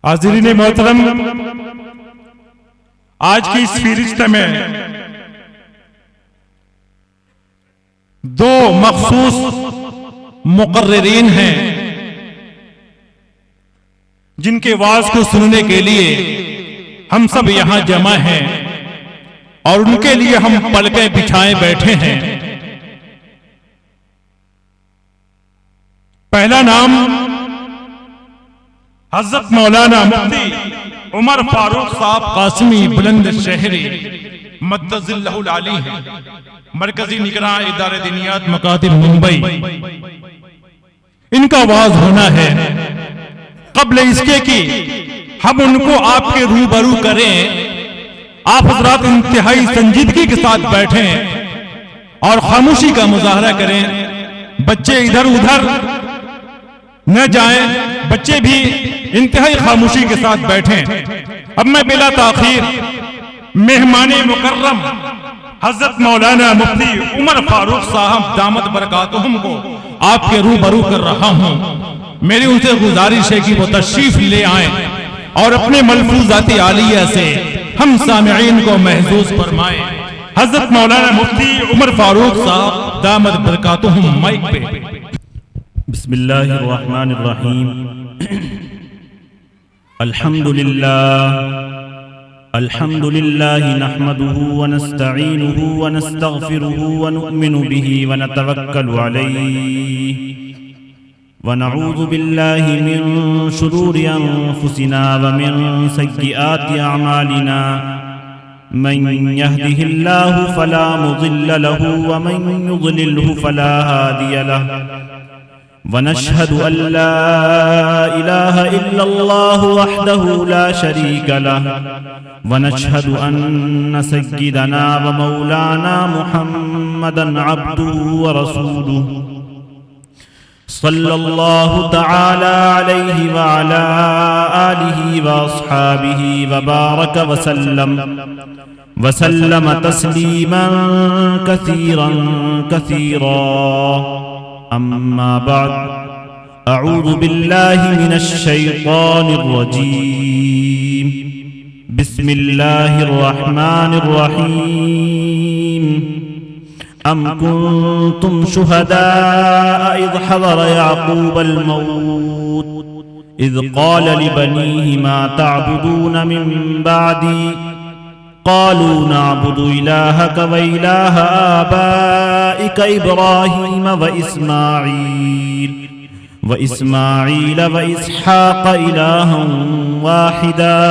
حاضرین محترم، آج کی اس فہرست میں دو مخصوص مقررین ہیں جن کے وعظ کو سننے کے لیے ہم سب یہاں جمع ہیں اور ان کے لیے ہم پلکیں بچھائے بیٹھے ہیں۔ پہلا نام حضرت مولانا مفتی عمر فاروق صاحب قاسمی بلند شہری مدظ اللہ العلی ہے، مرکزی نگراں ادارہ دینیات مکاتب ممبئی۔ ان کا وعظ ہونا ہے۔ قبل اس کے کہ ہم ان کو آپ کے روبرو کریں، آپ حضرات انتہائی سنجیدگی کے ساتھ بیٹھیں اور خاموشی کا مظاہرہ کریں۔ بچے ادھر ادھر نہ جائیں، بچے بھی انتہائی خاموشی کے ساتھ بیٹھیں۔ اب میں بلا تاخیر مہمان مکرم حضرت مولانا مفتی عمر فاروق صاحب دامت برکاتہم کو آپ کے روبرو کر رہا ہوں۔ میری ان سے گزارش ہے کہ وہ تشریف لے آئیں اور اپنے ملفوظات عالیہ سے ہم سامعین کو محظوظ فرمائیں۔ حضرت مولانا مفتی عمر فاروق صاحب دامت برکاتہم مائک پہ۔ بسم اللہ الرحمن الرحیم۔ الحمد للہ نحمده ونستعینه ونستغفره ونؤمن به ونتوکل علیہ ونعوذ باللہ من شرور انفسنا ومن سیئات اعمالنا من يهده اللہ فلا مضل له ومن يضلله فلا هادی له ونشهد أن لا إله إلا الله وحده لا شريك له ونشهد أن سيدنا ومولانا محمدا عبده ورسوله صلى الله تعالى عليه وعلى آله وأصحابه وبارك وسلم تسليما كثيرا كثيرا أما بعد، أعوذ بالله من الشيطان الرجيم، بسم الله الرحمن الرحيم۔ أم كنتم شهداء إذ حضر يعقوب الموت إذ قال لبنيه ما تعبدون من بعدي قالوا نعبد إلهك وإله آبائك إبراهيم وإسماعيل وإسحاق إلها واحدا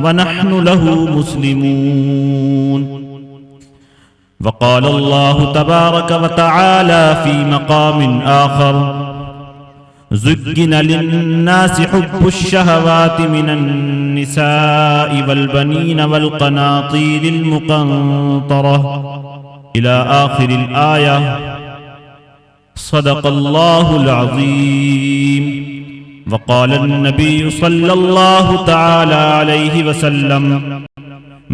ونحن له مسلمون۔ وقال الله تبارك وتعالى في مقام آخر: زُيِّنَ لِلنَّاسِ حُبُّ الشَّهَوَاتِ مِنَ النِّسَاءِ وَالْبَنِينَ وَالْقَنَاطِيرِ الْمُقَنطَرَةِ إِلَى آخِرِ الْآيَةِ۔ صدق الله العظيم۔ وقال النبي صلى الله تعالى عليه وسلم: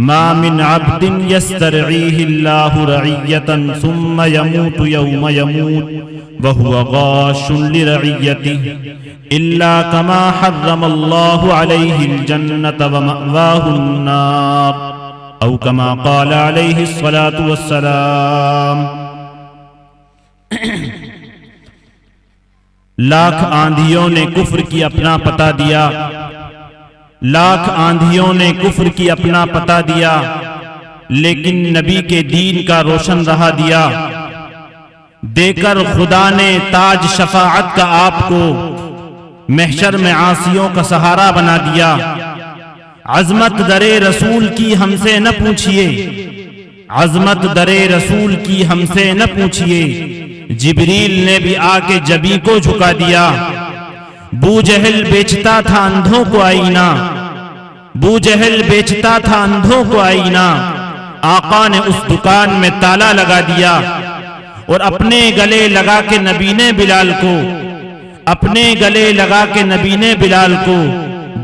ما من عبد يسترعيه الله رعية ثم يموت يوم يموت وهو غاش لرعيته إلا كما حرم الله عليه الجنة ومأواه النار أو كما قال عليه الصلاة والسلام۔ لاکھ آندھیوں نے کفر کی اپنا پتہ دیا، لاکھ آندھیوں نے کفر کی اپنا پتہ دیا، لیکن نبی کے دین کا روشن رہا دیا۔ دے کر خدا نے تاج شفاعت کا آپ کو محشر میں عاصیوں کا سہارا بنا دیا۔ عظمت درے رسول کی ہم سے نہ پوچھئے، عظمت درے رسول کی ہم سے نہ پوچھئے، جبریل نے بھی آ کے جبیں کو جھکا دیا۔ بو جہل بیچتا تھا اندھوں کو آئینہ، بو جہل بیچتا تھا اندھوں کو آئینہ، آقا نے اس دکان میں تالا لگا دیا اور اپنے گلے لگا کے نبی نے بلال کو، اپنے گلے لگا کے نبی نے بلال کو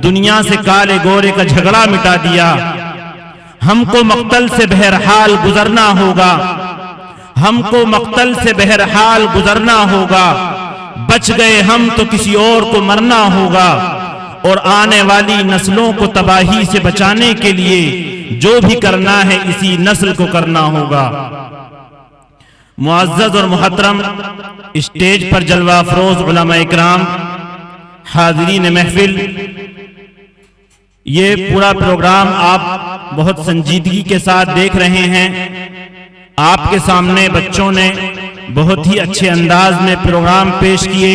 دنیا سے کالے گورے کا جھگڑا مٹا دیا۔ ہم کو مقتل سے بہرحال گزرنا ہوگا، ہم کو مقتل سے بہرحال گزرنا ہوگا، بچ گئے ہم تو کسی اور کو مرنا ہوگا۔ اور آنے والی نسلوں کو تباہی سے بچانے کے لیے جو بھی کرنا ہے اسی نسل کو کرنا ہوگا۔ معزز اور محترم اسٹیج پر جلوہ افروز علماء اکرام، حاضرین محفل، یہ پورا پروگرام آپ بہت سنجیدگی کے ساتھ دیکھ رہے ہیں۔ آپ کے سامنے بچوں نے بہت ہی اچھے انداز میں پروگرام پیش کیے،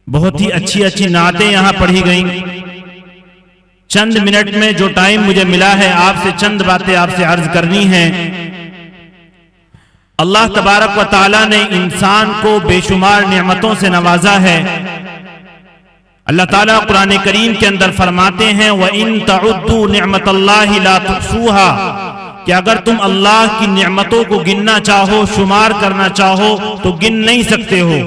بہت ہی اچھی نعتیں یہاں پڑھی گئیں۔ چند منٹ میں جو ٹائم مجھے ملا ہے آپ سے چند باتیں آپ سے عرض کرنی ہیں۔ اللہ تبارک و تعالیٰ نے انسان کو بے شمار نعمتوں سے نوازا ہے۔ اللہ تعالیٰ قرآن کریم کے اندر فرماتے ہیں وَإِن تَعُدُّوا نِعْمَةَ اللَّهِ لَا تُحْصُوهَا، کہ اگر تم اللہ کی نعمتوں کو گننا چاہو، شمار کرنا چاہو تو گن نہیں سکتے ہو۔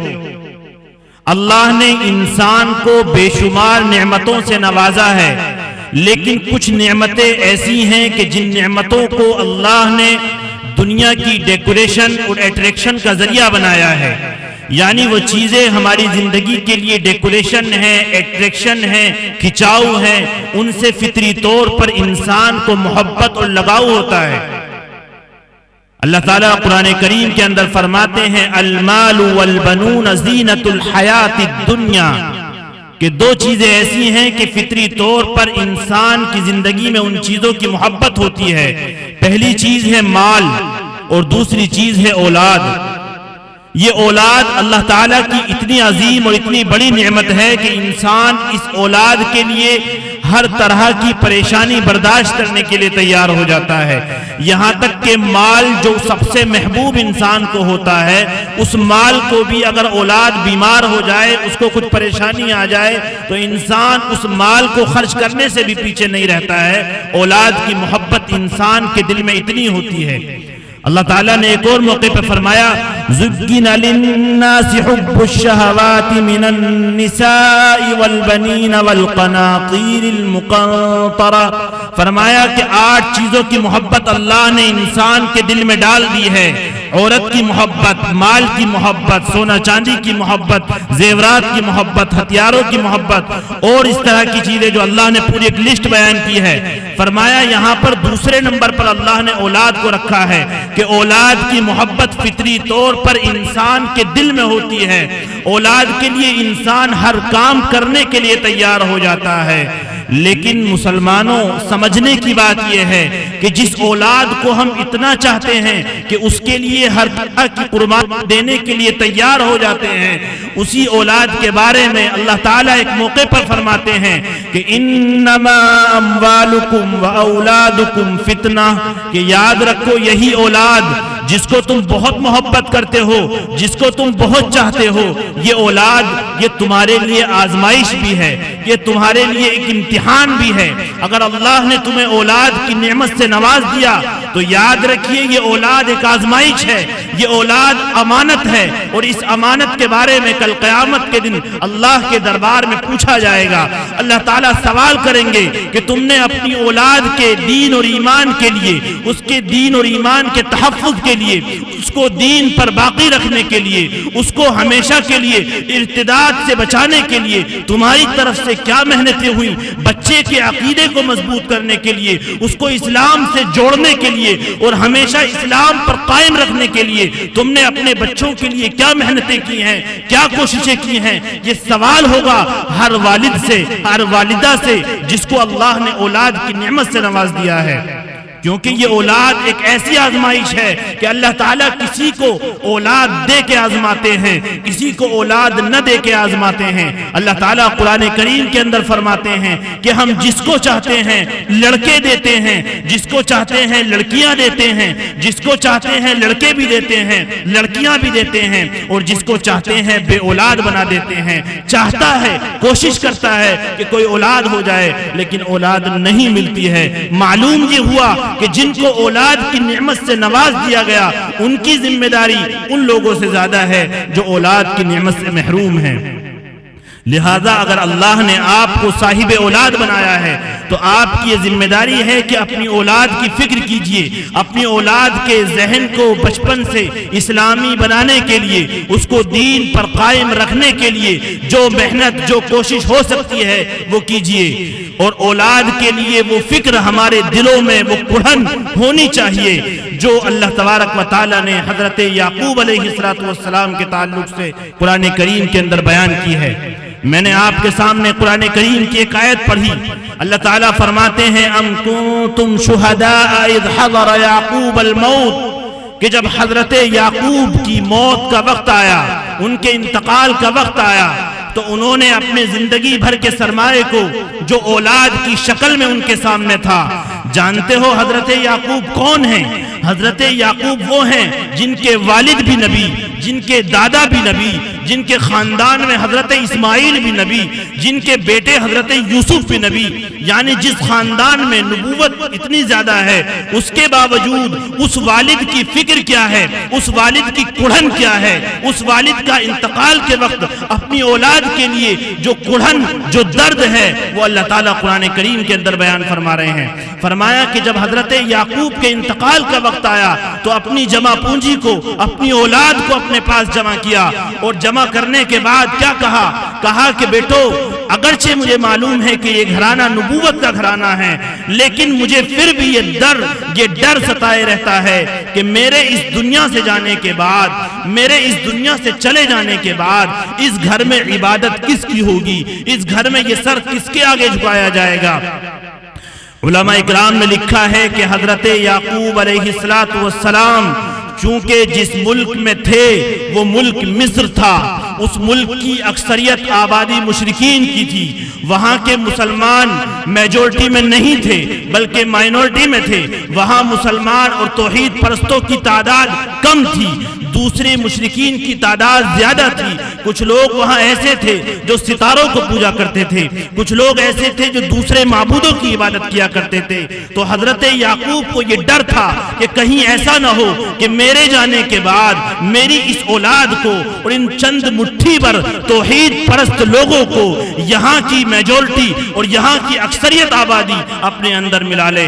اللہ نے انسان کو بے شمار نعمتوں سے نوازا ہے، لیکن کچھ نعمتیں ایسی ہیں کہ جن نعمتوں کو اللہ نے دنیا کی ڈیکوریشن اور اٹریکشن کا ذریعہ بنایا ہے، یعنی وہ چیزیں ہماری زندگی کے لیے ڈیکوریشن ہے، اٹریکشن ہے، کھچاؤ ہے، ان سے فطری طور پر انسان کو محبت اور لگاؤ ہوتا ہے۔ اللہ تعالیٰ قرآن کریم کے اندر فرماتے ہیں المال والبنون زینت الحیات الدنیا، کہ دو چیزیں ایسی ہیں کہ فطری طور پر انسان کی زندگی میں ان چیزوں کی محبت ہوتی ہے۔ پہلی چیز ہے مال اور دوسری چیز ہے اولاد۔ یہ اولاد اللہ تعالیٰ کی اتنی عظیم اور اتنی بڑی نعمت ہے کہ انسان اس اولاد کے لیے ہر طرح کی پریشانی برداشت کرنے کے لیے تیار ہو جاتا ہے، یہاں تک کہ مال جو سب سے محبوب انسان کو ہوتا ہے، اس مال کو بھی اگر اولاد بیمار ہو جائے، اس کو کچھ پریشانی آ جائے تو انسان اس مال کو خرچ کرنے سے بھی پیچھے نہیں رہتا ہے۔ اولاد کی محبت انسان کے دل میں اتنی ہوتی ہے۔ اللہ تعالیٰ نے ایک اور موقع پہ فرمایا زُگِّنَ لِلنَّاسِ حُبُّ الشَّهَوَاتِ مِنَ النِّسَاءِ وَالْبَنِينَ وَالْقَنَاطِيرِ الْمُقَنطَرَةِ، فرمایا کہ 8 چیزوں کی محبت اللہ نے انسان کے دل میں ڈال دی ہے۔ عورت کی محبت، مال کی محبت، سونا چاندی کی محبت، زیورات کی محبت، ہتھیاروں کی محبت اور اس طرح کی چیزیں جو اللہ نے پوری ایک لسٹ بیان کی ہے۔ فرمایا یہاں پر دوسرے نمبر پر اللہ نے اولاد کو رکھا ہے کہ اولاد کی محبت فطری طور پر انسان کے دل میں ہوتی ہے۔ اولاد کے لیے انسان ہر کام کرنے کے لیے تیار ہو جاتا ہے، لیکن مسلمانوں سمجھنے کی بات یہ ہے کہ جس اولاد کو ہم اتنا چاہتے ہیں کہ اس کے لیے ہر طرح کی قربانی دینے کے لیے تیار ہو جاتے ہیں، اسی اولاد کے بارے میں اللہ تعالیٰ ایک موقع پر فرماتے ہیں کہ انما اموالکم و اولادکم فتنہ، کہ یاد رکھو یہی اولاد جس کو تم بہت محبت کرتے ہو، جس کو تم بہت چاہتے ہو، یہ اولاد یہ تمہارے لیے آزمائش بھی ہے، یہ تمہارے لیے ایک امتحان بھی ہے۔ اگر اللہ نے تمہیں اولاد کی نعمت سے نواز دیا تو یاد رکھیے یہ اولاد ایک آزمائش ہے، یہ اولاد امانت ہے، اور اس امانت کے بارے میں کل قیامت کے دن اللہ کے دربار میں پوچھا جائے گا۔ اللہ تعالیٰ سوال کریں گے کہ تم نے اپنی اولاد کے دین اور ایمان کے لیے، اس کے دین اور ایمان کے تحفظ کے لیے، اس کو دین پر باقی رکھنے کے لیے، اس کو ہمیشہ کے لیے ارتداد سے بچانے کے لیے تمہاری طرف سے کیا محنتیں ہوئی؟ بچے کے عقیدے کو مضبوط کرنے کے لیے، اس کو اسلام سے جوڑنے کے لیے اور ہمیشہ اسلام پر قائم رکھنے کے لیے تم نے اپنے بچوں کے لیے کیا محنتیں کی ہیں، کیا کوششیں کی ہیں؟ یہ سوال ہوگا ہر والد سے، ہر والدہ سے جس کو اللہ نے اولاد کی نعمت سے نواز دیا ہے، کیونکہ یہ اولاد ایک ایسی آزمائش ہے کہ اللہ تعالیٰ کسی کو اولاد دے کے آزماتے ہیں، کسی کو اولاد نہ دے کے آزماتے ہیں۔ اللہ تعالیٰ قرآن کریم کے اندر فرماتے ہیں کہ ہم جس کو چاہتے ہیں لڑکے دیتے ہیں، جس کو چاہتے ہیں لڑکیاں دیتے ہیں، جس کو چاہتے ہیں لڑکے بھی دیتے ہیں، لڑکیاں بھی دیتے ہیں، اور جس کو چاہتے ہیں بے اولاد بنا دیتے ہیں۔ چاہتا ہے، کوشش کرتا ہے کہ کوئی اولاد ہو جائے، لیکن اولاد نہیں ملتی ہے۔ معلوم یہ ہوا کہ جن کو اولاد کی نعمت سے نواز دیا گیا ان کی ذمہ داری ان لوگوں سے زیادہ ہے جو اولاد کی نعمت سے محروم ہیں۔ لہذا اگر اللہ نے آپ کو صاحب اولاد بنایا ہے تو آپ کی یہ ذمہ داری ہے کہ اپنی اولاد کی فکر کیجئے، اپنی اولاد کے ذہن کو بچپن سے اسلامی بنانے کے لیے، اس کو دین پر قائم رکھنے کے لیے جو محنت، جو کوشش ہو سکتی ہے وہ کیجئے، اور اولاد کے لیے وہ فکر ہمارے دلوں میں وہ کڑھن ہونی چاہیے جو اللہ تبارک و تعالی نے حضرت یعقوب علیہ السلام کے تعلق سے قرآن کریم کے اندر بیان کی ہے۔ میں نے آپ کے سامنے قرآن کریم کی ایک آیت پڑھی، اللہ تعالیٰ فرماتے ہیں ام کنتم شہداء اذ حضر یعقوب الموت، کہ جب حضرت یعقوب کی موت کا وقت آیا، ان کے انتقال کا وقت آیا، تو انہوں نے اپنے زندگی بھر کے سرمایے کو جو اولاد کی شکل میں ان کے سامنے تھا، جانتے ہو حضرت یعقوب کون ہیں؟ حضرت یعقوب وہ ہیں جن کے والد بھی نبی، جن کے دادا بھی نبی، جن کے خاندان میں حضرت اسماعیل بھی نبی، جن کے بیٹے حضرت یوسف بھی نبی، یعنی جس خاندان میں نبوت اتنی زیادہ ہے، اس کے باوجود اس والد کی فکر کیا ہے، اس والد کی کڑھن کیا ہے، اس والد کا انتقال کے وقت اپنی اولاد کے لیے جو کڑھن، جو درد ہے، وہ اللہ تعالیٰ قرآن کریم کے اندر بیان فرما رہے ہیں۔ فرمایا کہ جب حضرت یعقوب کے انتقال کا وقت آیا تو اپنی جمع پونجی کو، اپنی اولاد کو اپنے پاس جمع کیا، اور جمع کرنے کے بعد کیا کہا کہ بیٹو اگرچہ مجھے معلوم ہے کہ یہ گھرانہ نبوت کا گھرانہ ہے، لیکن مجھے پھر بھی یہ ڈر ستائے رہتا ہے کہ میرے اس دنیا سے جانے کے بعد، میرے اس دنیا سے چلے جانے کے بعد اس گھر میں عبادت کس کی ہوگی، اس گھر میں یہ سر کس کے آگے جھکایا جائے گا۔ علماء اکرام نے لکھا ہے کہ حضرت یعقوب علیہ السلام چونکہ جس ملک میں تھے وہ ملک مصر تھا، اس ملک کی اکثریت آبادی مشرکین کی تھی، وہاں کے مسلمان میجورٹی میں نہیں تھے بلکہ مائنورٹی میں تھے، وہاں مسلمان اور توحید پرستوں کی تعداد کم تھی، دوسرے مشرکین کی تعداد زیادہ تھی۔ کچھ لوگ وہاں ایسے تھے جو ستاروں کو پوجا کرتے تھے، کچھ لوگ ایسے تھے جو دوسرے معبودوں کی عبادت کیا کرتے تھے۔ تو حضرت یعقوب کو یہ ڈر تھا کہ کہیں ایسا نہ ہو کہ میرے جانے کے بعد میری اس اولاد کو اور ان چند مٹھی پر توحید پرست لوگوں کو یہاں کی میجورٹی اور یہاں کی اکثریت آبادی اپنے اندر ملا لے۔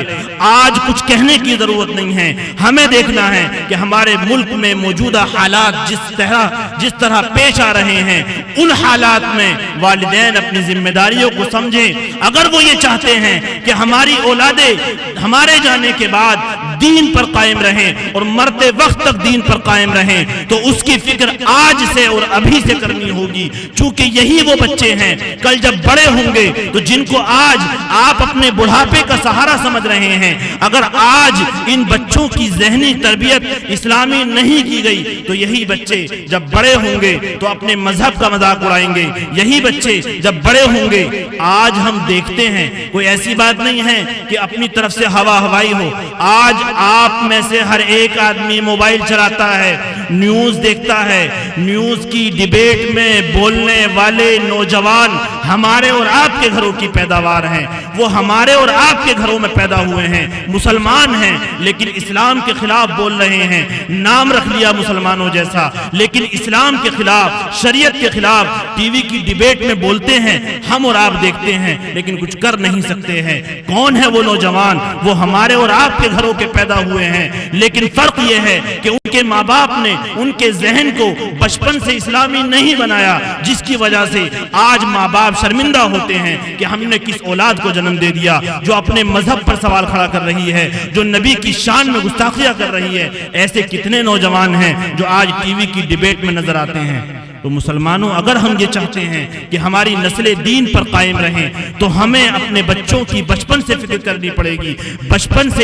آج کچھ کہنے کی ضرورت نہیں ہے، ہمیں دیکھنا ہے کہ ہمارے ملک میں موجودہ حالات جس طرح پیش آ رہے ہیں، ان حالات میں والدین اپنی ذمہ داریوں کو سمجھیں۔ اگر وہ یہ چاہتے ہیں کہ ہماری اولادیں ہمارے جانے کے بعد دین پر قائم رہیں اور مرتے وقت تک دین پر قائم رہیں، تو اس کی فکر آج سے اور ابھی سے کرنی ہوگی، چونکہ یہی وہ بچے ہیں کل جب بڑے ہوں گے تو جن کو آج آپ اپنے بڑھاپے کا سہارا سمجھ رہے ہیں، اگر آج ان بچوں کی ذہنی تربیت اسلامی نہیں کی گئی تو یہی بچے جب بڑے ہوں گے تو اپنے مذہب کا مذاق اڑائیں گے، یہی بچے جب بڑے ہوں گے۔ آج ہم دیکھتے ہیں، کوئی ایسی بات نہیں ہے کہ اپنی طرف سے ہوا ہوائی ہو، آج آپ میں سے ہر ایک آدمی موبائل چلاتا ہے، نیوز دیکھتا ہے، نیوز کی ڈیبیٹ میں بولنے والے نوجوان ہمارے اور آپ کے گھروں کی پیداوار ہیں، وہ ہمارے اور آپ کے گھروں میں پیدا ہوئے ہیں، مسلمان ہیں لیکن اسلام کے خلاف بول رہے ہیں، نام رکھ لیا مسلمانوں جیسا، لیکن اسلام کے خلاف، شریعت کے خلاف ٹی وی کی ڈیبیٹ میں بولتے ہیں، ہم اور آپ دیکھتے ہیں لیکن کچھ کر نہیں سکتے ہیں۔ کون ہے وہ نوجوان؟ وہ ہمارے اور آپ کے گھروں کے پیدا ہوئے ہیں، لیکن فرق یہ ہے کہ ان کے ماں باپ نے ان کے ذہن کو بچپن سے اسلامی نہیں بنایا، جس کی وجہ سے آج ماں باپ شرمندہ ہوتے ہیں کہ ہم نے کس اولاد کو جنم دے دیا جو اپنے مذہب پر سوال کھڑا کر رہی ہے، جو نبی کی شان میں گستاخیاں کر رہی ہے۔ ایسے کتنے نوجوان ہیں جو آج ٹی وی کی ڈیبیٹ میں نظر آتے ہیں۔ تو مسلمانوں، اگر ہم یہ چاہتے ہیں کہ ہماری نسلیں دین پر قائم رہیں تو ہمیں اپنے بچوں کی بچپن سے فکر کرنی پڑے گی، بچپن سے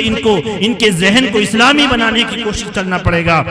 ان کے ذہن کو اسلامی بنانے کی کوشش کرنا پڑے گا۔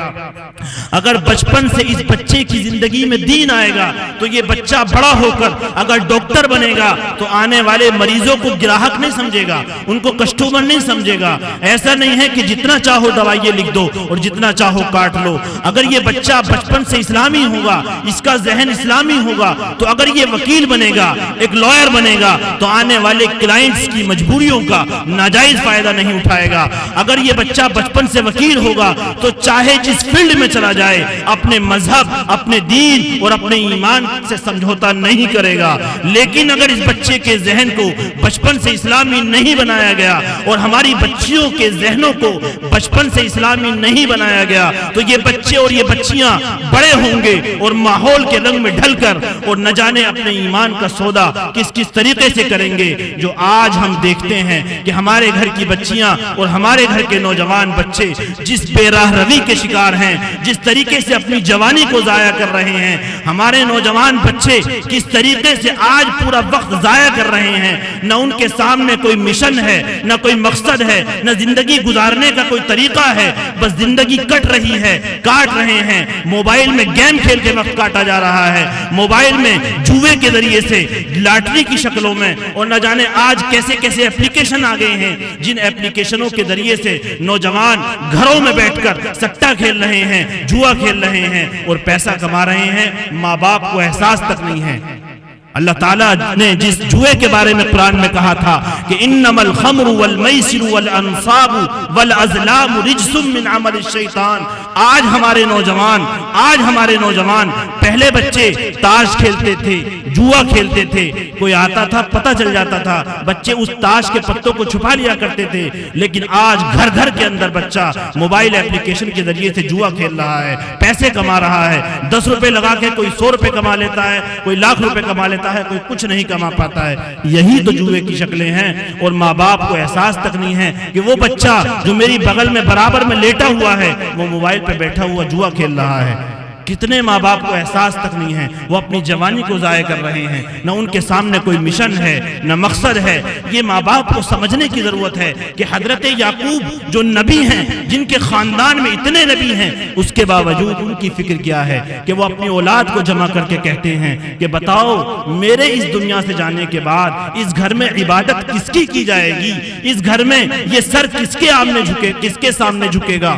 اگر بچپن سے اس بچے کی زندگی میں دین آئے گا تو یہ بچہ بڑا ہو کر اگر ڈاکٹر بنے گا تو آنے والے مریضوں کو گراہک نہیں سمجھے گا، ان کو کسٹمر نہیں سمجھے گا۔ ایسا نہیں ہے کہ جتنا چاہو دوائیں لکھ دو اور جتنا چاہو کاٹ لو۔ اگر یہ بچہ بچپن سے اسلامی ہوگا، اس کا ذہن اسلامی ہوگا تو اگر یہ وکیل بنے گا، ایک لائر بنے گا، تو آنے والے کلائنٹس کی مجبوریوں کا ناجائز فائدہ نہیں اٹھائے گا۔ اگر یہ بچہ بچپن سے وکیل ہوگا تو چاہے جس فیلڈ میں چلا جائے اپنے مذہب، اپنے دین اور اپنے ایمان سے سمجھوتا نہیں کرے گا۔ لیکن اگر اس بچے کے ذہن کو بچپن سے اسلامی نہیں بنایا گیا اور ہماری بچیوں کے ذہنوں کو بچپن سے اسلامی نہیں بنایا گیا تو یہ بچے اور یہ بچیاں بڑے ہوں گے اور ماحول کے رنگ میں ڈھل کر اور نہ جانے اپنے ایمان کا سودا کس طریقے سے کریں گے۔ جو آج ہم دیکھتے ہیں کہ ہمارے گھر کی بچیاں اور ہمارے گھر کے نوجوان بچے جس بے راہ روی کے شکار ہیں، جس طریقے سے اپنی جوانی کو ضائع کر رہے ہیں، ہمارے نوجوان بچے کس طریقے سے آج پورا وقت ضائع کر رہے ہیں، نہ ان کے سامنے کوئی مشن ہے، نہ کوئی مقصد ہے، نہ زندگی گزارنے کا کوئی طریقہ ہے، بس زندگی کٹ رہی ہے، کاٹ رہے ہیں۔ موبائل میں گیم کھیل کے وقت کاٹا جا رہا ہے، موبائل میں جوئے کے ذریعے سے، لاٹری کی شکلوں میں، اور نہ جانے آج کیسے کیسے اپلیکیشن آ گئے ہیں جن اپلیکیشنوں کے ذریعے سے نوجوان گھروں میں بیٹھ کر سٹا کھیل رہے ہیں، جوا کھیل رہے ہیں اور پیسہ کما رہے ہیں۔ ماں باپ کو احساس تک نہیں ہے۔ اللہ تعالیٰ نے جس جوئے کے بارے میں قرآن میں کہا تھا کہ انما الخمر والمیسر والانصاب والازلام رجس من عمل الشیطان، آج ہمارے نوجوان پہلے بچے تاش کھیلتے تھے، جوا کھیلتے تھے، کوئی آتا تھا پتہ چل جاتا تھا، بچے اس تاش کے پتوں کو چھپا لیا کرتے تھے۔ لیکن آج گھر گھر کے اندر بچہ موبائل اپلیکیشن کے ذریعے سے جوا کھیل رہا ہے، پیسے کما رہا ہے، 10 روپے لگا کے کوئی 100 روپے کما لیتا ہے، کوئی لاکھ روپے کما لیتا ہے، کوئی کچھ نہیں کما پاتا ہے۔ یہی تو جوئے کی شکلیں ہیں، اور ماں باپ کو احساس تک نہیں ہے کہ وہ بچہ جو میری بغل میں برابر میں لیٹا ہوا ہے وہ موبائل پہ بیٹھا ہوا جوا کھیل رہا ہے۔ کتنے ماں باپ کو احساس تک نہیں ہے، وہ اپنی جوانی کو ضائع کر رہے ہیں، نہ ان کے سامنے کوئی مشن ہے، نہ مقصد ہے۔ یہ ماں باپ کو سمجھنے کی ضرورت ہے کہ حضرت یعقوب جو نبی ہیں، جن کے خاندان میں اتنے نبی ہیں، اس کے باوجود ان کی فکر کیا ہے کہ وہ اپنی اولاد کو جمع کر کے کہتے ہیں کہ بتاؤ میرے اس دنیا سے جانے کے بعد اس گھر میں عبادت کس کی جائے گی، اس گھر میں یہ سر کس کے سامنے جھکے گا۔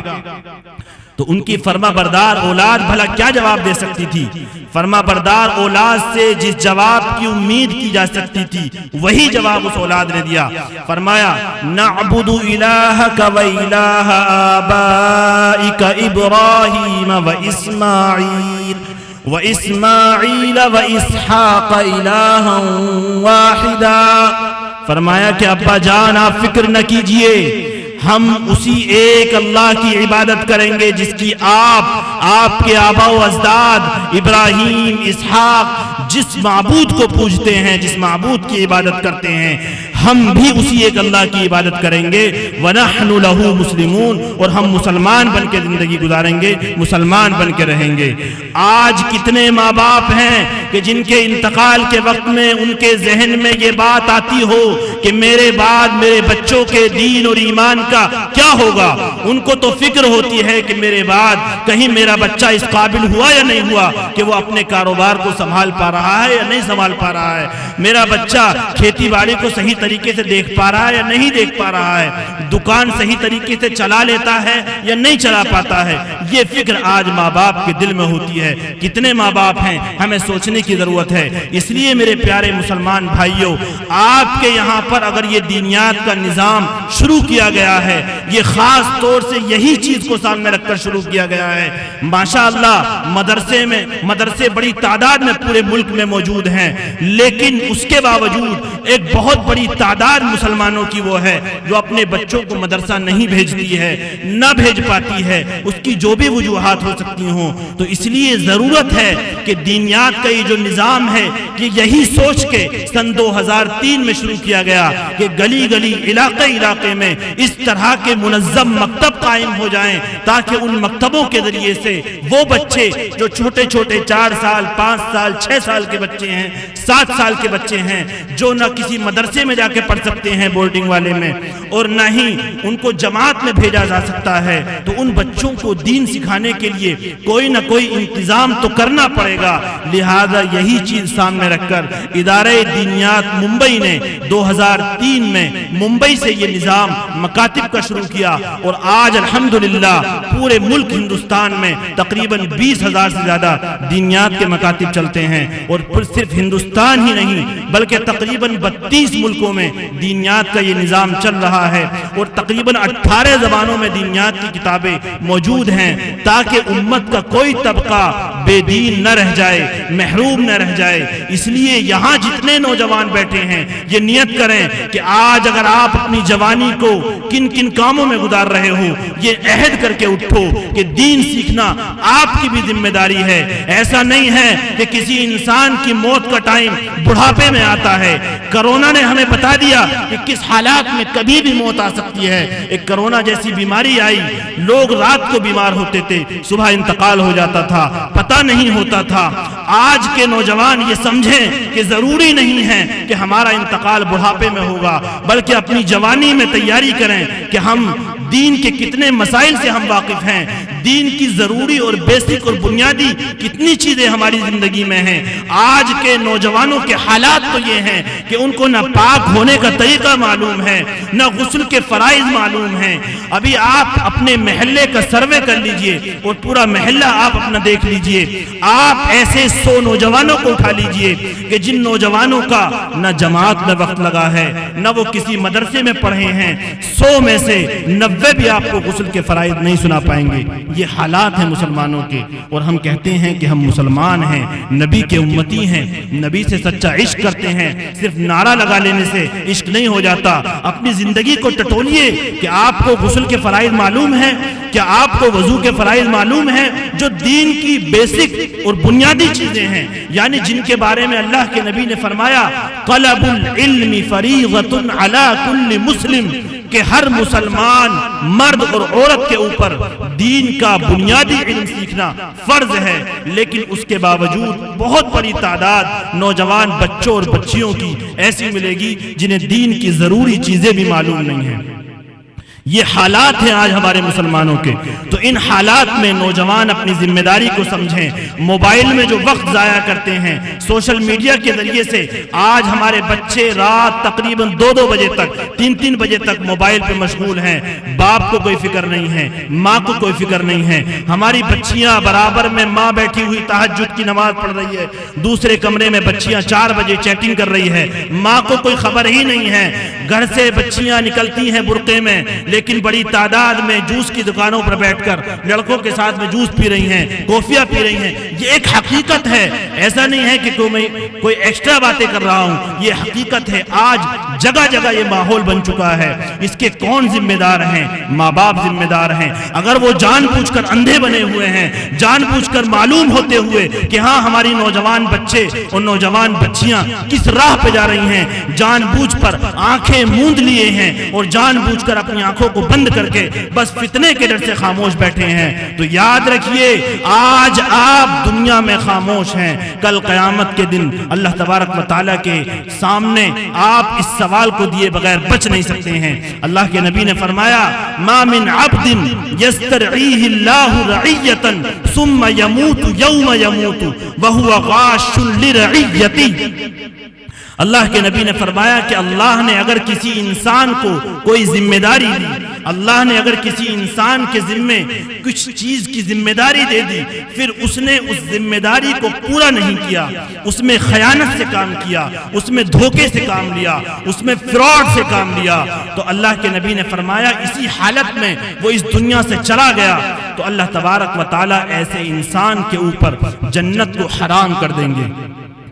تو ان کی فرما بردار اولاد بھلا کیا جواب دے سکتی تھی؟ فرما بردار اولاد سے جس جواب کی امید کی جا سکتی تھی وہی جواب اس اولاد نے دیا۔ فرمایا نعبد الہک و الہ آبائک ابراہیم و اسماعیل و اسحاق الہا واحدا۔ فرمایا کہ ابا جان آپ فکر نہ کیجئے، ہم اسی ایک اللہ کی عبادت کریں گے جس کی آپ کے آبا و اجداد ابراہیم، اسحاق جس معبود کو پوجتے ہیں، جس معبود کی عبادت کرتے ہیں، ہم بھی اسی ایک اللہ کی عبادت کریں گے۔ وَنَحْنُ لَهُ مُسْلِمُونَ، اور ہم مسلمان بن کے زندگی گزاریں گے، مسلمان بن کے رہیں گے۔ آج کتنے ماں باپ ہیں کہ جن کے انتقال کے وقت میں ان کے ذہن میں یہ بات آتی ہو کہ میرے بعد میرے بچوں کے دین اور ایمان کا کیا ہوگا۔ ان کو تو فکر ہوتی ہے کہ میرے بعد کہیں میرا بچہ اس قابل ہوا یا نہیں ہوا کہ وہ اپنے کاروبار کو سنبھال پا رہا ہے یا نہیں سنبھال پا رہا ہے، میرا بچہ کھیتی باڑی کو صحیح طریقے سے دیکھ پا رہا ہے یا نہیں دیکھ پا رہا ہے، دکان صحیح طریقے سے چلا لیتا ہے یا نہیں چلا پاتا ہے۔ یہ فکر آج ماں باپ کے دل میں ہوتی ہے۔ کتنے ماں باپ ہیں، ہمیں سوچنے کی ضرورت ہے۔ اس لیے میرے پیارے مسلمان بھائیوں، آپ کے یہاں پر اگر یہ دینیات کا نظام شروع کیا گیا ہے، یہ خاص طور سے یہی چیز کو سامنے رکھ کر شروع کیا گیا ہے۔ ماشاءاللہ مدرسے بڑی تعداد میں پورے ملک میں موجود ہیں، لیکن اس کے باوجود ایک بہت بڑی تعداد مسلمانوں کی وہ ہے جو اپنے بچوں کو مدرسہ نہیں بھیجتی ہے، نہ بھیج پاتی ہے، اس کی جو بھی وجوہات ہو سکتی ہوں۔ تو اس لیے ضرورت ہے کہ دینیات کا یہ جو نظام ہے، کہ یہی سوچ کے سن 2003 میں شروع کیا گیا کہ گلی گلی علاقے میں اس طرح کے منظم مکتب قائم ہو جائیں تاکہ ان مکتبوں کے ذریعے سے وہ بچے جو چھوٹے 4 سال 5 سال 6 سال کے بچے ہیں، 7 سال کے بچے ہیں، جو نہ کسی مدرسے میں جا کے پڑھ سکتے ہیں بورڈنگ والے میں، اور نہ ہی ان کو جماعت میں بھیجا جا سکتا ہے، تو ان بچوں کو دین سکھانے کے لیے کوئی نہ کوئی انتظام تو کرنا پڑے گا۔ لہذا یہی چیز سامنے رکھ کر ادارہ دینیات ممبئی نے 2003 میں ممبئی سے یہ نظام مکاتب کا شروع کیا، اور آج الحمدللہ پورے ملک ہندوستان میں تقریباً 20,000 سے زیادہ دینیات کے مکاتب چلتے ہیں، اور پھر صرف ہندوستان ہی نہیں بلکہ تقریباً 32 ملکوں میں دینیات کا یہ نظام چل رہا ہے، اور تقریباً 18 زبانوں میں دینیات کی کتابیں موجود ہیں، تاکہ امت کا کوئی طبقہ بے دین نہ رہ جائے، محروم نہ رہ جائے۔ اس لیے یہاں جتنے نوجوان بیٹھے ہیں یہ نیت کریں کہ آج اگر آپ اپنی جوانی کو کن کن کاموں میں گزار رہے ہو، یہ عہد کر کے اٹھو کہ دین سیکھنا آپ کی بھی ذمہ داری ہے۔ ایسا نہیں ہے کہ کسی انسان کی موت کا ٹائم بڑھاپے میں آتا ہے۔ کرونا نے ہمیں بتا دیا کہ کس حالات میں کبھی بھی موت آ سکتی ہے۔ ایک کرونا جیسی بیماری آئی، لوگ رات کو بیمار ہوتے تھے، صبح انتقال ہو جاتا تھا، پتہ نہیں ہوتا تھا۔ آج کے نوجوان یہ سمجھیں کہ ضروری نہیں ہے کہ ہمارا انتقال بڑھاپے میں ہوگا، بلکہ اپنی جوانی میں تیاری کریں کہ ہم دین کے کتنے مسائل سے ہم واقف ہیں، دین کی ضروری اور بیسک اور بنیادی کتنی چیزیں ہماری زندگی میں ہیں۔ آج کے نوجوانوں کے حالات تو یہ ہیں کہ ان کو نہ پاک ہونے کا طریقہ معلوم ہے، نہ غسل کے فرائض معلوم ہیں۔ ابھی آپ اپنے محلے کا سروے کر لیجئے اور پورا محلہ آپ اپنا دیکھ لیجئے، آپ ایسے 100 نوجوانوں کو اٹھا لیجئے کہ جن نوجوانوں کا نہ جماعت میں وقت لگا ہے، نہ وہ کسی مدرسے میں پڑھے ہیں، 100 میں سے 90 بھی آپ کو غسل کے فرائض نہیں سنا پائیں گے۔ یہ حالات ہیں مسلمانوں کے، اور ہم کہتے ہیں کہ ہم مسلمان ہیں، نبی کے امتی ہیں، نبی سے سچا عشق کرتے ہیں۔ صرف نعرہ لگا لینے سے عشق نہیں ہو جاتا، اپنی زندگی کو ٹٹولیے کہ آپ کو غسل کے فرائض معلوم ہیں، کیا آپ کو وضو کے فرائض معلوم ہیں، جو دین کی بیسک اور بنیادی چیزیں ہیں، یعنی جن کے بارے میں اللہ کے نبی نے فرمایا طلب العلم فریضۃ علی کل مسلم، کہ ہر مسلمان مرد اور عورت کے اوپر دین کا بنیادی علم سیکھنا فرض ہے۔ لیکن اس کے باوجود بہت بڑی تعداد نوجوان بچوں اور بچیوں کی ایسی ملے گی جنہیں دین کی ضروری چیزیں بھی معلوم نہیں ہیں۔ یہ حالات ہیں آج ہمارے مسلمانوں کے، تو ان حالات میں نوجوان اپنی ذمہ داری کو سمجھیں۔ موبائل میں جو وقت ضائع کرتے ہیں، سوشل میڈیا کے ذریعے سے آج ہمارے بچے رات تقریباً 2-2 بجے تک، 3-3 بجے تک موبائل پہ مشغول ہیں۔ باپ کو کوئی فکر نہیں ہے، ماں کو کوئی فکر نہیں ہے۔ ہماری بچیاں برابر میں ماں بیٹھی ہوئی تہجد کی نماز پڑھ رہی ہے، دوسرے کمرے میں بچیاں 4 بجے چیٹنگ کر رہی ہے، ماں کو کوئی خبر ہی نہیں ہے۔ گھر سے بچیاں نکلتی ہیں برقعے میں، لیکن بڑی تعداد میں جوس کی دکانوں پر بیٹھ کر لڑکوں کے ساتھ میں جوس پی رہی ہیں، کافیاں پی رہی ہیں۔ یہ ایک حقیقت ہے، ایسا نہیں ہے کہ کوئی ایکسٹرا باتیں کر رہا ہوں، یہ حقیقت ہے۔ آج جگہ جگہ یہ ماحول بن چکا ہے۔ اس کے کون ذمہ دار ہیں؟ ماں باپ ذمہ دار ہیں۔ اگر وہ جان بوجھ کر اندھے بنے ہوئے ہیں، جان بوجھ کر معلوم ہوتے ہوئے کہ ہاں ہماری نوجوان بچے اور نوجوان بچیاں کس راہ پہ جا رہی ہیں، جان بوجھ پر آنکھیں موند لیے ہیں اور جان بوجھ کر اپنی آنکھوں کو بند کر کے بس فتنے کے ڈر سے خاموش بیٹھے ہیں، تو یاد رکھیے آج آپ دنیا میں خاموش ہیں، کل قیامت کے دن اللہ تبارک و تعالیٰ کے سامنے آپ اس سوال کو دیے بغیر بچ نہیں سکتے ہیں۔ اللہ کے نبی نے فرمایا ما من عبد یسترعیہ اللہ رعیۃ ثم یموت یوم یموت وہو غاش لرعیتہ۔ اللہ کے نبی نے فرمایا کہ اللہ نے اگر کسی انسان کو کوئی ذمہ داری دی، اللہ نے اگر کسی انسان کے ذمے کچھ چیز کی ذمہ داری دے دی، پھر اس نے اس ذمہ داری کو پورا نہیں کیا، اس میں خیانت سے کام کیا، اس میں دھوکے سے کام لیا، اس میں فراڈ سے کام لیا، تو اللہ کے نبی نے فرمایا اسی حالت میں وہ اس دنیا سے چلا گیا تو اللہ تبارک و تعالیٰ ایسے انسان کے اوپر جنت کو حرام کر دیں گے۔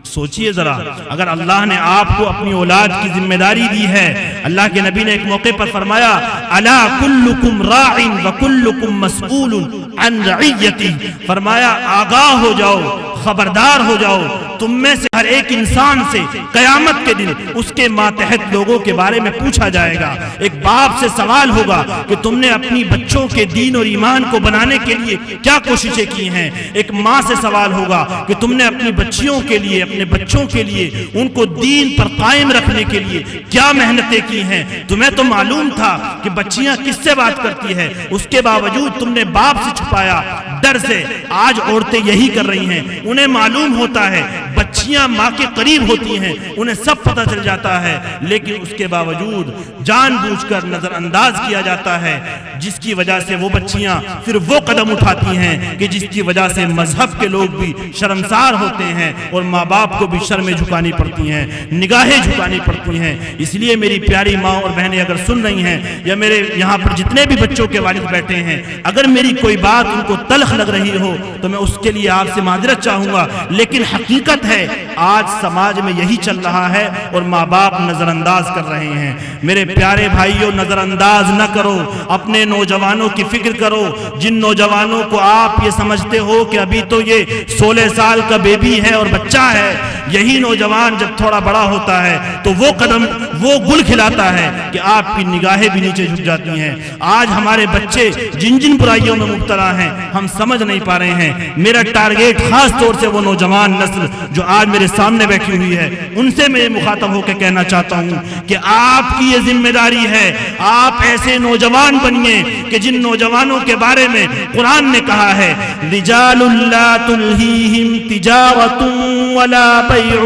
سوچئے ذرا، اگر اللہ نے آپ کو اپنی اولاد کی ذمہ داری دی ہے، اللہ کے نبی نے ایک موقع پر فرمایا الا کلکم راع وکلکم مسئول عن رعیتہ، فرمایا آگاہ ہو جاؤ، خبردار ہو جاؤ، تم میں سے ہر ایک انسان سے قیامت کے دن اس کے ماتحت لوگوں کے بارے میں پوچھا جائے گا۔ ایک باپ سے سوال ہوگا کہ تم نے اپنی بچوں کے دین اور ایمان کو بنانے کے لیے کیا کوششیں کی ہیں۔ ایک ماں سے سوال ہوگا کہ تم نے اپنی بچیوں کے لیے، اپنے بچوں کے لیے، ان کو دین پر قائم رکھنے کے لیے کیا محنتیں کی ہیں۔ تمہیں تو معلوم تھا کہ بچیاں کس سے بات کرتی ہے، اس کے باوجود تم نے باپ سے چھپایا ڈر سے۔ آج عورتیں یہی کر رہی ہیں، انہیں معلوم ہوتا ہے بچیاں ماں کے قریب ہوتی ہیں، انہیں سب پتہ چل جاتا ہے، لیکن اس کے باوجود جان بوجھ کر نظر انداز کیا جاتا ہے، جس کی وجہ سے وہ بچیاں پھر وہ قدم اٹھاتی ہیں کہ جس کی وجہ سے مذہب کے لوگ بھی شرمسار ہوتے ہیں اور ماں باپ کو بھی شرمیں جھکانی پڑتی ہیں، نگاہیں جھکانی پڑتی ہیں۔ اس لیے میری پیاری ماں اور بہنیں اگر سن رہی ہیں، یا میرے یہاں پر جتنے بھی بچوں کے والد بیٹھے ہیں، اگر میری کوئی بات ان کو تلخ لگ رہی ہو تو میں اس کے لیے آپ سے معذرت چاہوں گا، لیکن حقیقت ہے آج سماج میں یہی چل رہا ہے اور ماں باپ نظر انداز کر رہے ہیں۔ میرے پیارے بھائیوں، نظر انداز نہ کرو، اپنے نوجوانوں کی فکر کرو۔ جن نوجوانوں کو آپ یہ سمجھتے ہو کہ ابھی تو یہ 16 سال کا بیبی ہے اور بچہ ہے، یہی نوجوان جب تھوڑا بڑا ہوتا ہے تو وہ قدم، وہ گل کھلاتا ہے کہ آپ کی نگاہیں بھی نیچے جھک جاتی ہیں۔ آج ہمارے بچے جن جن برائیوں میں مبتلا ہیں ہم سمجھ نہیں پا رہے ہیں۔ میرا ٹارگیٹ خاص طور سے وہ نوجوان نسل جو آج میرے سامنے بیٹھی ہوئی ہے، ان سے میں مخاطب ہو کے کہنا چاہتا ہوں کہ آپ کی یہ ذمہ داری ہے، آپ ایسے نوجوان بنیے کہ جن نوجوانوں کے بارے میں قرآن نے کہا ہے رجال لا تلہیہم تجارۃ ولا بیع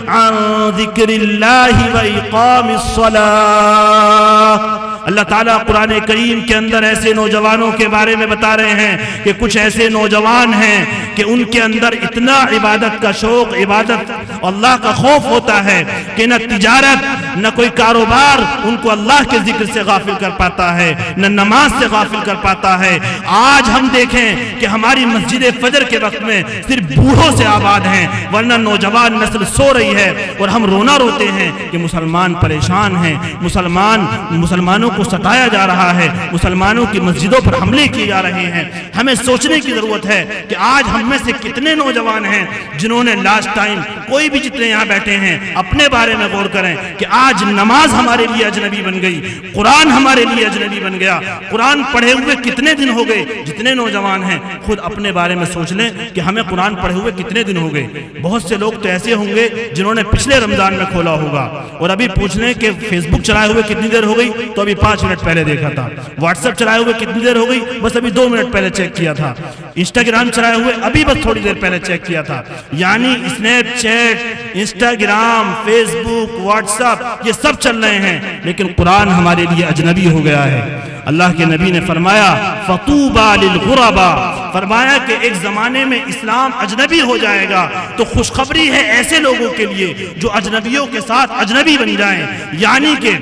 عن ذکر اللہ واقام الصلاۃ۔ اللہ تعالیٰ قرآن کریم کے اندر ایسے نوجوانوں کے بارے میں بتا رہے ہیں کہ کچھ ایسے نوجوان ہیں کہ ان کے اندر اتنا عبادت کا شوق، عبادت اللہ کا خوف ہوتا ہے کہ نہ تجارت نہ کوئی کاروبار ان کو اللہ کے ذکر سے غافل کر پاتا ہے، نہ نماز سے غافل کر پاتا ہے۔ آج ہم دیکھیں کہ ہماری مسجد فجر کے وقت میں صرف بوڑھوں سے آباد ہیں، ورنہ نوجوان نسل سو رہی ہے اور ہم رونا روتے ہیں کہ مسلمان پریشان ہیں، مسلمانوں کو ستایا جا رہا ہے، مسلمانوں کی مسجدوں پر حملے کیے جا رہے ہیں۔ ہمیں سوچنے کی ضرورت ہے کہ آج ہم میں سے کتنے نوجوان ہیں جنہوں نے لاسٹ ٹائم، کوئی بھی جتنے یہاں بیٹھے ہیں اپنے بارے میں غور کریں کہ آج نماز ہمارے لیے اجنبی بن گئی، قرآن ہمارے لیے اجنبی بن گیا۔ قرآن پڑھے ہوئے کتنے دن ہو گئے؟ جتنے نوجوان ہیں خود اپنے بارے میں سوچ لیں کہ ہمیں قرآن پڑھے ہوئے کتنے دن ہو گئے۔ بہت سے لوگ تو ایسے ہوں گے جنہوں نے پچھلے رمضان میں کھولا ہوگا، اور ابھی پوچھ لیں کہ فیس بک چلائے ہوئے کتنی دیر ہو گئی تو ابھی 5 منٹ پہلے دیکھا تھا، واٹس ایپ چلائے ہوئے کتنی دیر ہو گئی بس ابھی 2 منٹ پہلے چیک کیا تھا، انسٹاگرام چلائے ہوئے ابھی بس تھوڑی دیر پہلے چیک کیا تھا۔ یعنی اسنیپ چیٹ، انسٹاگرام، فیس بک، واٹس ایپ یہ سب چل رہے ہیں، لیکن قرآن ہمارے لیے اجنبی ہو گیا ہے۔ اللہ کے نبی نے فرمایا فطوبى للغرباء، فرمایا کہ ایک زمانے میں اسلام اجنبی ہو جائے گا تو خوشخبری ہے ایسے لوگوں کے لیے جو اجنبیوں کے ساتھ اجنبی بن جائیں۔ یعنی کہ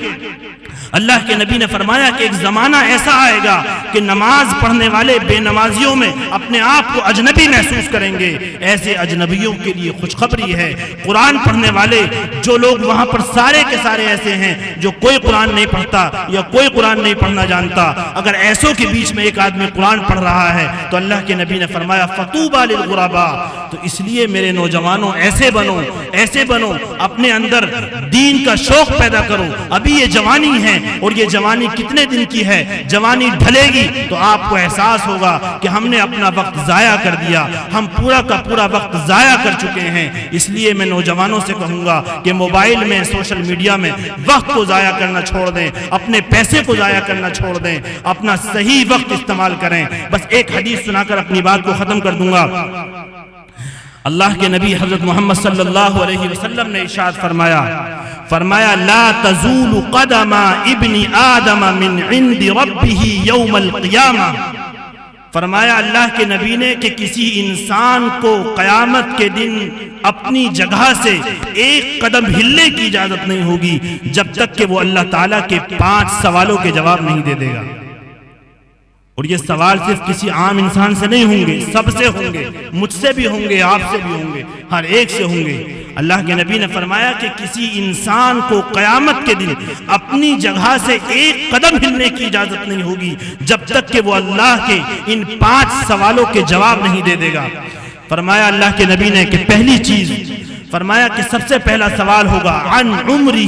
اللہ کے نبی نے فرمایا کہ ایک زمانہ ایسا آئے گا کہ نماز پڑھنے والے بے نمازیوں میں اپنے آپ کو اجنبی محسوس کریں گے۔ ایسے اجنبیوں کے لیے خوشخبری ہے۔ قرآن پڑھنے والے جو لوگ وہاں پر سارے کے سارے ایسے ہیں جو کوئی قرآن نہیں پڑھتا یا کوئی قرآن نہیں پڑھنا جانتا، اگر ایسوں کے بیچ میں ایک آدمی قرآن پڑھ رہا ہے تو اللہ کے نبی نے فرمایا فطوبى للغرباء۔ تو اس لیے میرے نوجوانوں ایسے بنو، اپنے اندر دین کا شوق پیدا کرو۔ ابھی یہ جوانی ہے اور یہ جوانی کتنے دن کی ہے، جوانی ڈھلے گی تو آپ کو احساس ہوگا کہ ہم نے اپنا وقت ضائع کر دیا، ہم پورا کا پورا وقت ضائع کر چکے ہیں۔ اس لیے میں نوجوانوں سے کہوں گا کہ موبائل میں، سوشل میڈیا میں وقت کو ضائع کرنا چھوڑ دیں، اپنے پیسے کو ضائع کرنا چھوڑ دیں، اپنا صحیح وقت استعمال کریں۔ بس ایک حدیث سنا کر اپنی بات کو ختم کر دوں گا۔ اللہ کے نبی حضرت محمد صلی اللہ علیہ وسلم نے ارشاد فرمایا لا تزول قدم ابن آدم من عند ربه یوم القیامہ۔ فرمایا اللہ کے نبی نے کہ کسی انسان کو قیامت کے دن اپنی جگہ سے ایک قدم ہلنے کی اجازت نہیں ہوگی جب تک کہ وہ اللہ تعالیٰ کے 5 سوالوں کے جواب نہیں دے دے گا۔ اور یہ سوال صرف کسی عام انسان سے نہیں ہوں گے، سب سے ہوں گے، مجھ سے بھی ہوں گے، آپ سے بھی ہوں گے، ہر ایک سے ہوں گے۔ اللہ کے نبی نے فرمایا کہ کسی انسان کو قیامت کے دن اپنی جگہ سے ایک قدم ہلنے کی اجازت نہیں ہوگی جب تک کہ وہ اللہ کے ان 5 سوالوں کے جواب نہیں دے دے گا۔ فرمایا اللہ کے نبی نے کہ پہلی چیز، فرمایا کہ سب سے پہلا سوال ہوگا عن عمرہ،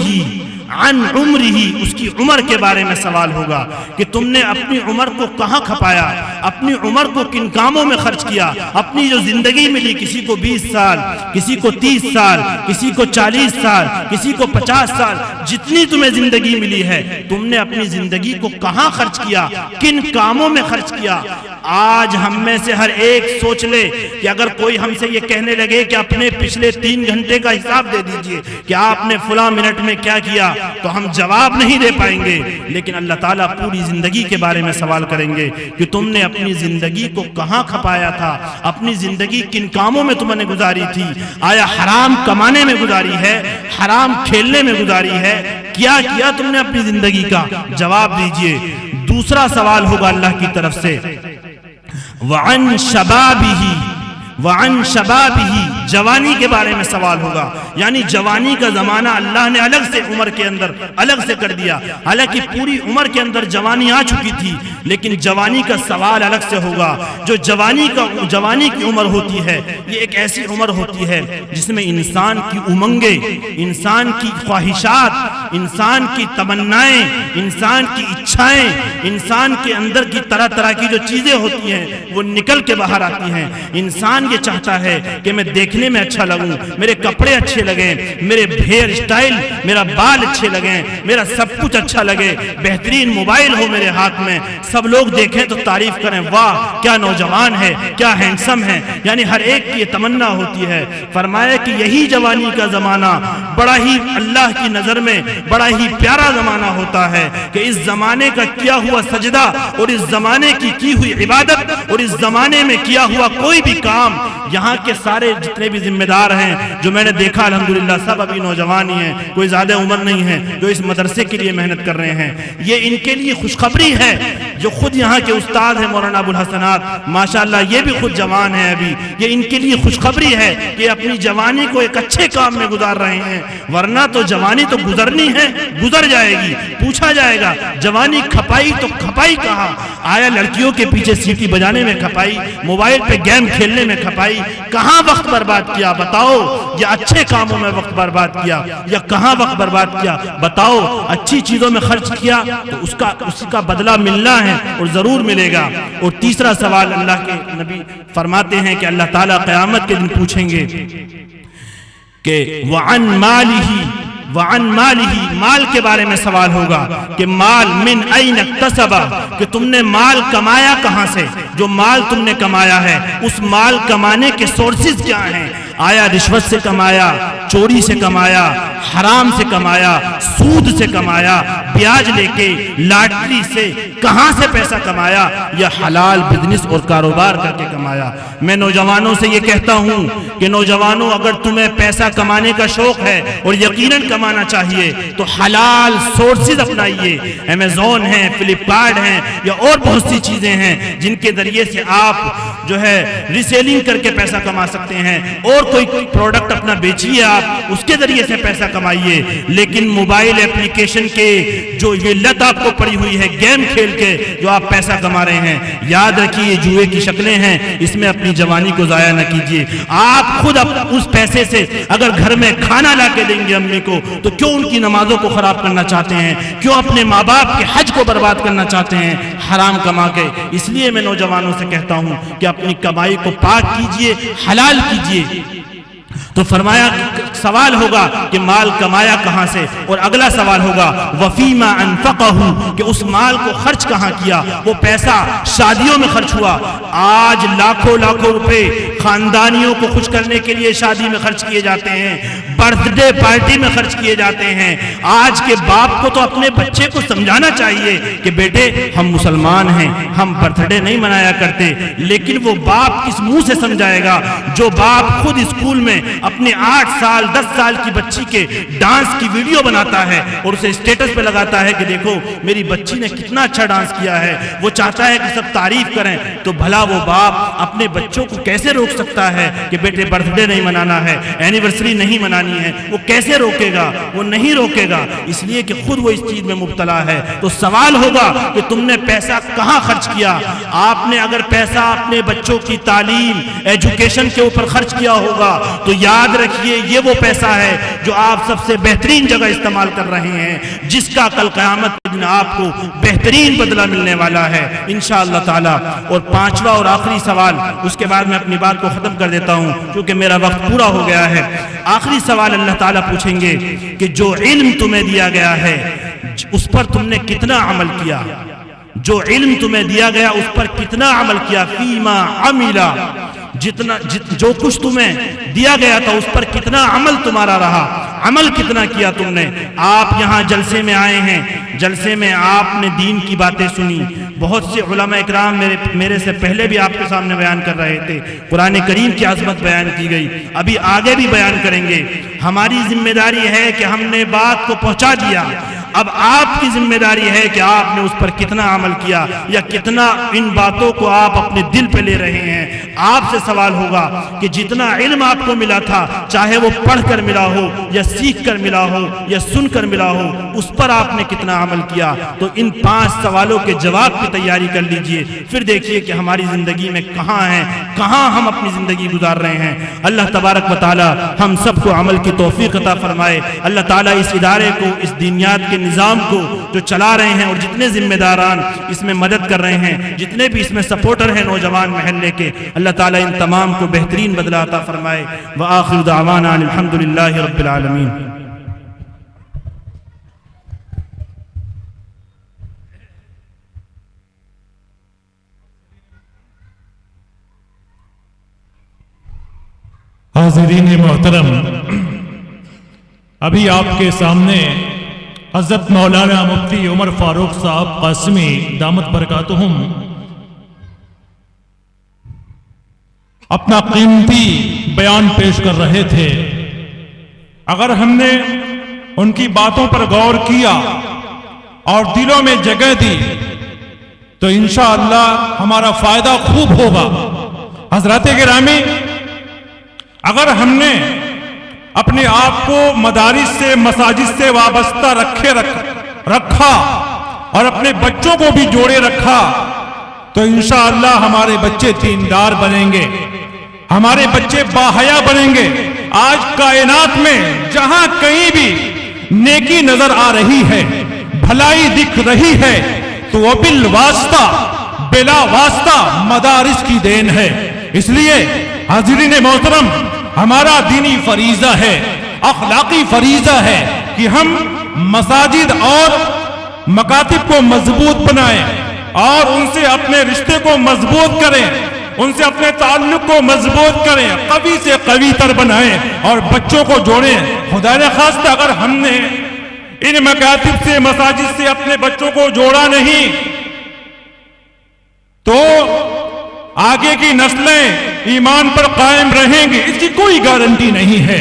اس کی عمر کے بارے میں سوال ہوگا کہ تم نے اپنی عمر کو کہاں کھپایا، اپنی عمر کو کن کاموں میں خرچ کیا، اپنی جو زندگی ملی، کسی کو 20 سال، کسی کو 30 سال، کسی کو 40 سال، کسی کو 50 سال، جتنی تمہیں زندگی ملی ہے تم نے اپنی زندگی کو کہاں خرچ کیا، کن کاموں میں خرچ کیا۔ آج ہم میں سے ہر ایک سوچ لے کہ اگر کوئی ہم سے یہ کہنے لگے کہ اپنے پچھلے 3 گھنٹے کا حساب دے دیجئے کہ آپ نے فلاں منٹ میں کیا کیا، تو ہم جواب نہیں دے پائیں گے، لیکن اللہ تعالیٰ پوری زندگی کے بارے میں سوال کریں گے کہ تم نے اپنی زندگی کو کہاں کھپایا تھا، اپنی زندگی کن کاموں میں تم نے گزاری تھی، آیا حرام کمانے میں گزاری ہے، حرام کھیلنے میں گزاری ہے، کیا کیا تم نے اپنی زندگی کا، جواب دیجئے۔ دوسرا سوال ہوگا اللہ کی طرف سے، وَعَن شَبَابِهِ وَعَن شَبَابِهِ، جوانی کے بارے میں سوال ہوگا، یعنی جوانی کا زمانہ اللہ نے الگ سے عمر کے اندر الگ سے کر دیا، حالانکہ پوری عمر کے اندر جوانی آ چکی تھی، لیکن جوانی کا سوال الگ سے ہوگا۔ جو جوانی کی عمر ہوتی ہے، یہ ایک ایسی عمر ہوتی ہے جس میں انسان کی امنگیں، انسان کی خواہشات، انسان کی تمنائیں، انسان کی اچھائیں، انسان کے اندر کی طرح طرح کی جو چیزیں ہوتی ہیں وہ نکل کے باہر آتی ہیں۔ انسان یہ چاہتا ہے کہ میں دیکھنے میں اچھا لگوں، میرے کپڑے اچھے لگیں، میرے ہیئر سٹائل، میرا بال اچھے لگیں، میرا سب کچھ اچھا لگے، بہترین موبائل ہو میرے ہاتھ میں، سب لوگ دیکھیں تو تعریف کریں، واہ کیا نوجوان ہے، کیا ہینڈسم ہے، یعنی ہر ایک کی یہ تمنا ہوتی ہے۔ فرمایا کہ یہی جوانی کا زمانہ بڑا ہی اللہ کی نظر میں بڑا ہی پیارا زمانہ ہوتا ہے کہ اس زمانے کا کیا ہوا سجدہ اور اس زمانے کی ہوئی عبادت اور اس زمانے میں کیا ہوا کوئی بھی کام، یہاں کے سارے جتنے بھی ذمہ دار ہیں جو میں نے دیکھا الحمدللہ سب ابھی نوجوان ہی ہیں، کوئی زیادہ عمر نہیں ہے، جو اس مدرسے کے لیے محنت کر رہے ہیں، یہ ان کے لیے خوشخبری ہے۔ جو خود یہاں کے استاد ہیں مولانا ابو الحسنات ماشاءاللہ، یہ بھی خود جوان ہیں ابھی، یہ ان کے لیے خوشخبری ہے کہ اپنی جوانی کو ایک اچھے کام میں گزار رہے ہیں، ورنہ تو جوانی تو گزرنی ہے، گزر جائے گی، پوچھا جائے گا جوانی کھپائی تو کھپائی کہاں؟ آیا لڑکیوں کے پیچھے سیٹی بجانے میں کھپائی، موبائل پہ گیم کھیلنے میں کھپائی، کہاں وقت برباد کیا بتاؤ؟ یا اچھے کاموں میں وقت برباد کیا یا کہاں وقت برباد کیا بتاؤ؟ اچھی چیزوں میں خرچ کیا تو اس کا بدلہ ملنا ہے اور ضرور ملے گا۔ اور تیسرا سوال اللہ کے نبی فرماتے ہیں کہ اللہ تعالیٰ قیامت کے دن پوچھیں گے کہ وَعَن مَالِهِ وَعَن مَالِهِ، مال کے بارے میں سوال ہوگا کہ مال من أَيْنَ اكْتَسَبَ، کہ تم نے مال کمایا کہاں سے، جو مال تم نے کمایا ہے اس مال کمانے کے سورسز کیا ہیں؟ آیا رشوت سے کمایا، چوری سے کمایا، حرام سے کمایا، سود سے کمایا، بیاج لے کے، لاٹری سے، کہاں سے پیسہ کمایا، یا حلال بزنس اور کاروبار کر کے کمایا؟ میں نوجوانوں سے یہ کہتا ہوں کہ نوجوانوں اگر تمہیں پیسہ کمانے کا شوق ہے اور یقیناً کمانا چاہیے تو حلال سورسز اپنائیے، امیزون ہیں، فلپکارٹ ہیں، یا اور بہت سی چیزیں ہیں جن کے ذریعے سے آپ جو ہے ریسیلنگ کر کے پیسہ کما سکتے ہیں، اور کوئی پروڈکٹ اپنا بیچیے، آپ اس کے ذریعے سے پیسہ کمائیے۔ لیکن موبائل اپلیکیشن کے جو یہ لت آپ کو پڑی ہوئی ہے گیم کھیل کے جو آپ پیسہ کما رہے ہیں، یاد رکھیے جوئے کی شکلیں ہیں، اس میں اپنی جوانی کو ضائع نہ کیجیے۔ آپ خود اس پیسے سے اگر گھر میں کھانا لا کے دیں گے امی کو تو کیوں ان کی نمازوں کو خراب کرنا چاہتے ہیں؟ کیوں اپنے ماں باپ کے حج کو برباد کرنا چاہتے ہیں حرام کما کے؟ اس لیے میں نوجوانوں سے کہتا ہوں کہ اپنی کمائی کو پاک کیجیے، حلال کیجیے۔ تو فرمایا سوال ہوگا کہ مال کمایا کہاں سے، اور اگلا سوال ہوگا وفیما انفقہ، کہ اس مال کو خرچ کہاں کیا؟ وہ پیسہ شادیوں میں خرچ ہوا، آج لاکھوں لاکھوں روپے خاندانیوں کو خوش کرنے کے لیے شادی میں خرچ کیے جاتے ہیں، برتھ ڈے پارٹی میں خرچ کیے جاتے ہیں۔ آج کے باپ کو تو اپنے بچے کو سمجھانا چاہیے کہ بیٹے ہم مسلمان ہیں، ہم برتھ ڈے نہیں منایا کرتے، لیکن وہ باپ کس منہ سے سمجھائے گا جو باپ خود اسکول میں اپنے 8 سال 10 سال کی بچی کے ڈانس کی ویڈیو بناتا ہے اور اسے اسٹیٹس پہ لگاتا ہے کہ دیکھو میری بچی نے کتنا اچھا ڈانس کیا ہے، وہ چاہتا ہے کہ سب تعریف کریں، تو بھلا وہ باپ اپنے بچوں کو کیسے روک سکتا ہے کہ بیٹے برتھ ڈے نہیں منانا ہے، اینیورسری نہیں منانی بنانی ہے، وہ کیسے روکے گا؟ وہ نہیں روکے گا، اس لیے کہ خود وہ اس چیز میں مبتلا ہے۔ تو سوال ہوگا کہ تم نے پیسہ کہاں خرچ کیا؟ آپ نے اگر پیسہ اپنے بچوں کی تعلیم، ایجوکیشن کے اوپر خرچ کیا ہوگا تو یاد رکھیے یہ وہ پیسہ ہے جو آپ سب سے بہترین جگہ استعمال کر رہے ہیں، جس کا کل قیامت کے دن آپ کو بہترین بدلہ ملنے والا ہے انشاءاللہ تعالی۔ اور پانچواں اور آخری سوال، اس کے بعد میں اپنی بات کو ختم کر دیتا ہوں کیونکہ میرا وقت پورا ہو گیا ہے۔ آخری سوال اللہ تعالیٰ پوچھیں گے کہ جو علم تمہیں دیا گیا ہے اس پر تم نے کتنا عمل کیا؟ جو علم تمہیں دیا گیا اس پر کتنا عمل کیا؟ فیما عملا، جو کچھ تمہیں دیا گیا تھا اس پر کتنا عمل تمہارا رہا، عمل کتنا کیا تم نے؟ آپ یہاں جلسے میں آئے ہیں، جلسے میں آپ نے دین کی باتیں سنی، بہت سے علماء اکرام میرے سے پہلے بھی آپ کے سامنے بیان کر رہے تھے، قرآن کریم کی عظمت بیان کی گئی، ابھی آگے بھی بیان کریں گے۔ ہماری ذمہ داری ہے کہ ہم نے بات کو پہنچا دیا، اب آپ کی ذمہ داری ہے کہ آپ نے اس پر کتنا عمل کیا یا کتنا ان باتوں کو آپ اپنے دل پہ لے رہے ہیں۔ آپ سے سوال ہوگا کہ جتنا علم آپ کو ملا تھا، چاہے وہ پڑھ کر ملا ہو یا سیکھ کر ملا ہو یا سن کر ملا ہو، اس پر آپ نے کتنا عمل کیا؟ تو ان 5 سوالوں کے جواب کی تیاری کر لیجئے، پھر دیکھیے کہ ہماری زندگی میں کہاں ہیں، کہاں ہم اپنی زندگی گزار رہے ہیں۔ اللہ تبارک و تعالی ہم سب کو عمل کی توفیق عطا فرمائے۔ اللہ تعالیٰ اس ادارے کو، اس دینیات کے نظام کو جو چلا رہے ہیں اور جتنے ذمہ داران اس میں مدد کر رہے ہیں، جتنے بھی اس میں سپورٹر ہیں نوجوان محلے کے، اللہ تعالیٰ ان تمام کو بہترین بدلہ عطا فرمائے۔ وآخر دعوانا الحمدللہ رب العالمین۔ حاضرین محترم، ابھی آپ کے سامنے حضرت مولانا مفتی عمر فاروق صاحب قاسمی دامت برکاتہم اپنا قیمتی بیان پیش کر رہے تھے۔ اگر ہم نے ان کی باتوں پر غور کیا اور دلوں میں جگہ دی تو انشاءاللہ ہمارا فائدہ خوب ہوگا۔ حضرات گرامی، اگر ہم نے اپنے آپ کو مدارس سے، مساجد سے وابستہ رکھا اور اپنے بچوں کو بھی جوڑے رکھا تو انشاءاللہ ہمارے بچے دیندار بنیں گے، ہمارے بچے باحیا بنیں گے۔ آج کائنات میں جہاں کہیں بھی نیکی نظر آ رہی ہے، بھلائی دکھ رہی ہے، تو وہ بالواسطہ، بلا واسطہ مدارس کی دین ہے۔ اس لیے حاضرین محترم، ہمارا دینی فریضہ ہے، اخلاقی فریضہ ہے کہ ہم مساجد اور مکاتب کو مضبوط بنائیں اور ان سے اپنے رشتے کو مضبوط کریں، ان سے اپنے تعلق کو مضبوط کریں، قوی سے قوی تر بنائیں اور بچوں کو جوڑیں۔ خدا نخواستہ اگر ہم نے ان مکاتب سے، مساجد سے اپنے بچوں کو جوڑا نہیں تو آگے کی نسلیں ایمان پر قائم رہیں گی، اس کی کوئی گارنٹی نہیں ہے۔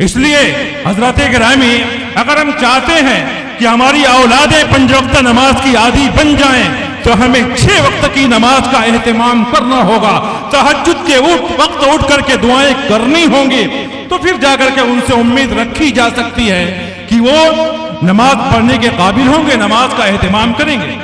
اس لیے حضرات گرامی، اگر ہم چاہتے ہیں کہ ہماری اولادیں 5 وقت نماز کی عادی بن جائیں تو ہمیں 6 وقت کی نماز کا اہتمام کرنا ہوگا، تہجد کے وقت اٹھ کر کے دعائیں کرنی ہوں گی، تو پھر جا کر کے ان سے امید رکھی جا سکتی ہے کہ وہ نماز پڑھنے کے قابل ہوں گے، نماز کا اہتمام کریں گے۔